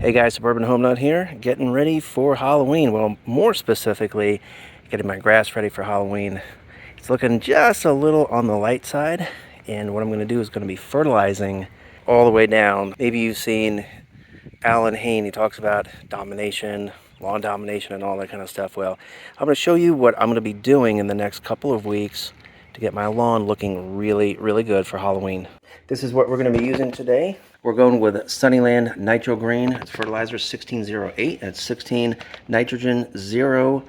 Hey guys, Suburban Home Nut here, getting ready for Halloween. Well, more specifically, getting my grass ready for Halloween. It's looking just a little on the light side, and what I'm going to do is going to be fertilizing all the way down. Maybe you've seen Alan Hain, he talks about domination, lawn domination, and all that kind of stuff. Well, I'm going to show you what I'm going to be doing in the next couple of weeks to get my lawn looking really, really good for Halloween. This is what we're going to be using today. We're going with Sunniland NitroGreen. It's fertilizer 1608. It's 16 nitrogen, 0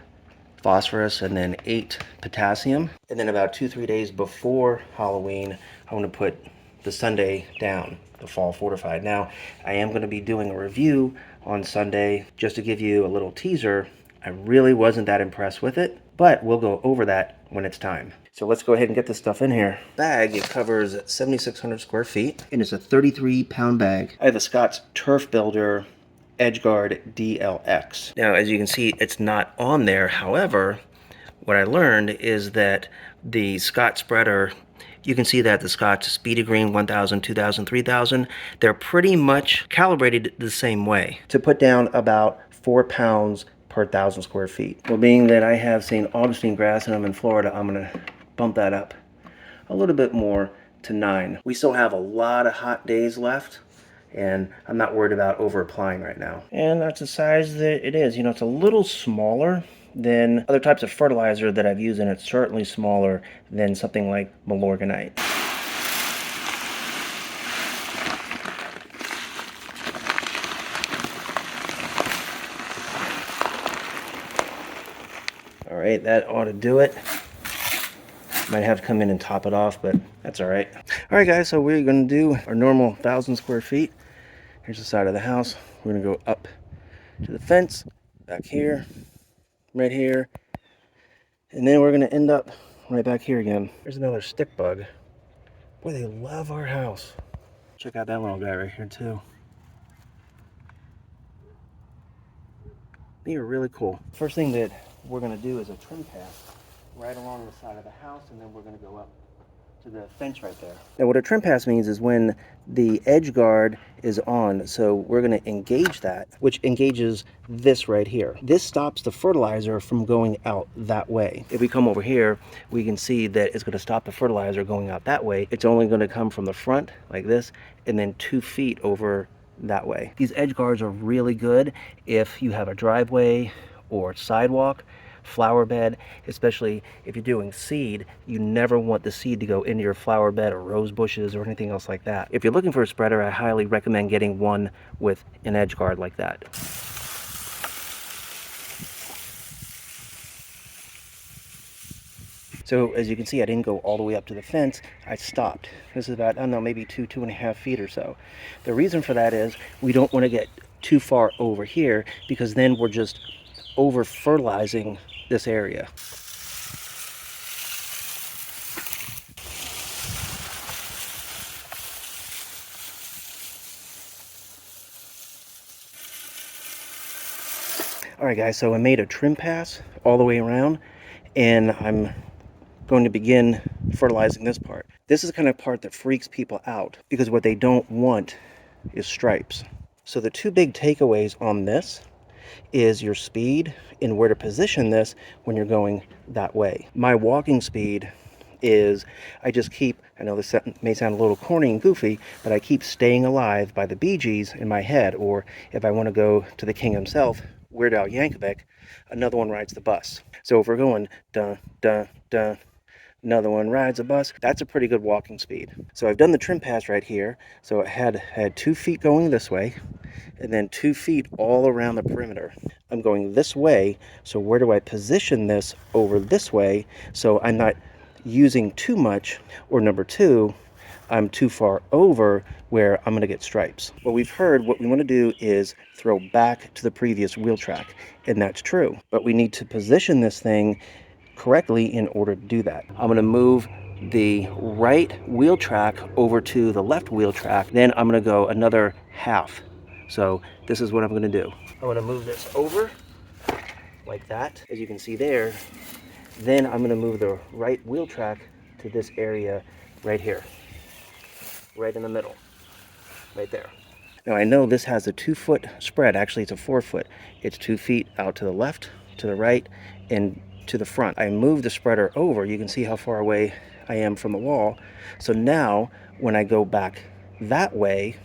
phosphorus, and then 8 potassium. And then about 2-3 days before Halloween, I'm going to put the Sunday down, the fall fortified. Now, I am going to be doing a review on Sunday. Just to give you a little teaser, I really wasn't that impressed with it, but we'll go over that when it's time. So let's go ahead and get this stuff in here. Bag, it covers 7,600 square feet, and it's a 33-pound bag. I have the Scott's Turf Builder EdgeGuard DLX. Now, as you can see, it's not on there. However, what I learned is that the Scott spreader, you can see that the Scott's Speedy Green 1000, 2000, 3000, they're pretty much calibrated the same way to put down about 4 pounds per 1,000 square feet. Well, being that I have St. Augustine grass and I'm in Florida, I'm going to bump that up a little bit more to 9. We still have a lot of hot days left, and I'm not worried about over applying right now. And that's the size that it is. You know, it's a little smaller than other types of fertilizer that I've used, and it's certainly smaller than something like Ironite. All right, that ought to do it. Might have to come in and top it off, but that's all right. All right, guys, so we're going to do our normal 1,000 square feet. Here's the side of the house. We're going to go up to the fence, back here, right here, and then we're going to end up right back here again. There's another stick bug. Boy, they love our house. Check out that little guy right here, too. They are really cool. First thing that we're going to do is a trim pass right along the side of the house, and then we're going to go up to the fence right there. Now, what a trim pass means is when the edge guard is on, so we're going to engage that, which engages this right here. This stops the fertilizer from going out that way. If we come over here, we can see that it's going to stop the fertilizer going out that way. It's only going to come from the front like this, and then 2 feet over that way. These edge guards are really good if you have a driveway or sidewalk, flower bed, especially if you're doing seed. You never want the seed to go into your flower bed or rose bushes or anything else like that. If you're looking for a spreader, I highly recommend getting one with an edge guard like that. So as you can see, I didn't go all the way up to the fence. I stopped. This is about, I don't know, maybe 2.5 feet or so. The reason for that is we don't want to get too far over here, because then we're just over fertilizing this area. All right, guys, so I made a trim pass all the way around, and I'm going to begin fertilizing this part. This is the kind of part that freaks people out, because what they don't want is stripes. So the 2 big takeaways on this is your speed and where to position this when you're going that way. My walking speed is, I just keep, I know this may sound a little corny and goofy, but I keep staying alive by the Bee Gees in my head, or if I want to go to the king himself, Weird Al Yankovic, another one rides the bus. So if we're going dun dun dun, another one rides a bus, that's a pretty good walking speed. So I've done the trim pass right here. So I had 2 feet going this way, and then 2 feet all around the perimeter. I'm going this way, so where do I position this over this way so I'm not using too much, or number 2, I'm too far over where I'm going to get stripes. Well, we've heard what we want to do is throw back to the previous wheel track, and that's true. But we need to position this thing correctly in order to do that. I'm going to move the right wheel track over to the left wheel track, then I'm going to go another half. So this is what I'm going to do. I'm going to move this over like that, as you can see there. Then I'm going to move the right wheel track to this area right here, right in the middle, right there. Now I know this has a 2-foot spread. Actually, it's a 4-foot. It's 2 feet out to the left, to the right, and to the front. I moved the spreader over. You can see how far away I am from the wall. So now when I go back that way,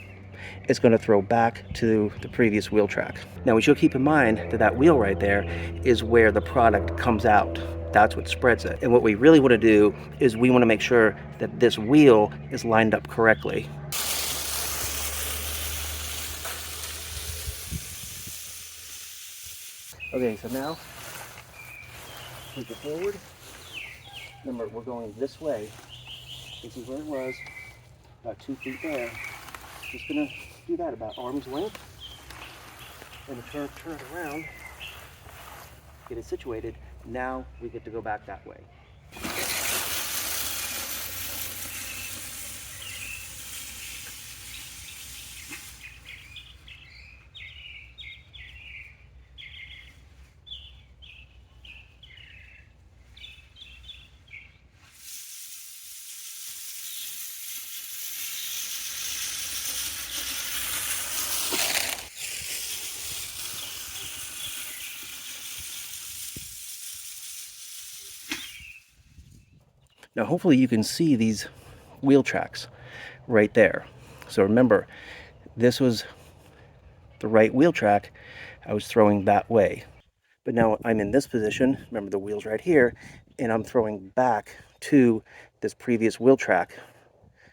it's going to throw back to the previous wheel track. Now we should keep in mind that that wheel right there is where the product comes out. That's what spreads it. And what we really want to do is we want to make sure that this wheel is lined up correctly. Okay, so now take it forward. Remember, we're going this way. This is where it was, about 2 feet there. Just gonna do that about arm's length, and turn it around, get it situated. Now we get to go back that way. Now hopefully you can see these wheel tracks right there. So remember, this was the right wheel track. I was throwing that way. But now I'm in this position, remember the wheel's right here, and I'm throwing back to this previous wheel track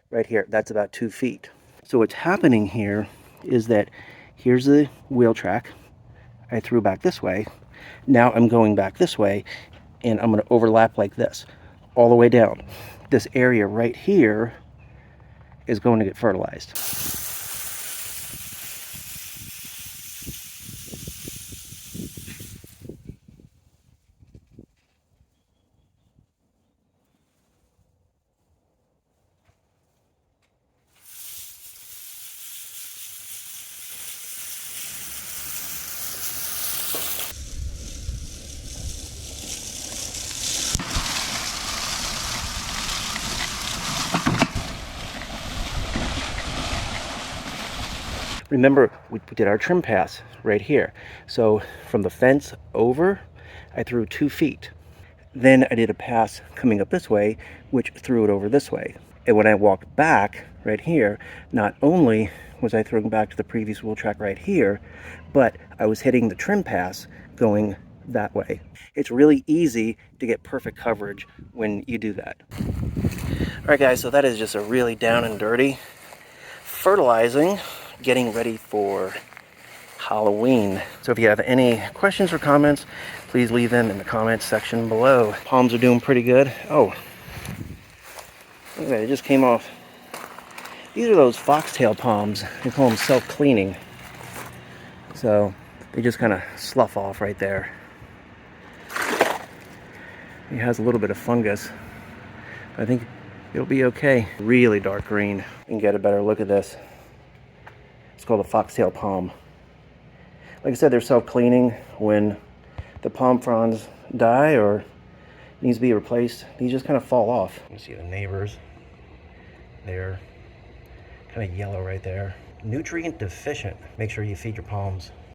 right here. That's about 2 feet. So what's happening here is that here's the wheel track. I threw back this way. Now I'm going back this way, and I'm going to overlap like this all the way down. This area right here is going to get fertilized. Remember, we did our trim pass right here. So from the fence over, I threw 2 feet. Then I did a pass coming up this way, which threw it over this way. And when I walked back right here, not only was I throwing back to the previous wheel track right here, but I was hitting the trim pass going that way. It's really easy to get perfect coverage when you do that. All right, guys, so that is just a really down and dirty fertilizing, getting ready for Halloween. So if you have any questions or comments, please leave them in the comments section below. Palms are doing pretty good. Oh, look at that, it just came off. These are those foxtail palms. They call them self-cleaning. So they just kind of slough off right there. It has a little bit of fungus. I think it'll be okay. Really dark green. You can get a better look at this. It's called a foxtail palm. Like I said, they're self-cleaning. When the palm fronds die or needs to be replaced, these just kind of fall off. You see the neighbors. They're kind of yellow right there. Nutrient deficient. Make sure you feed your palms.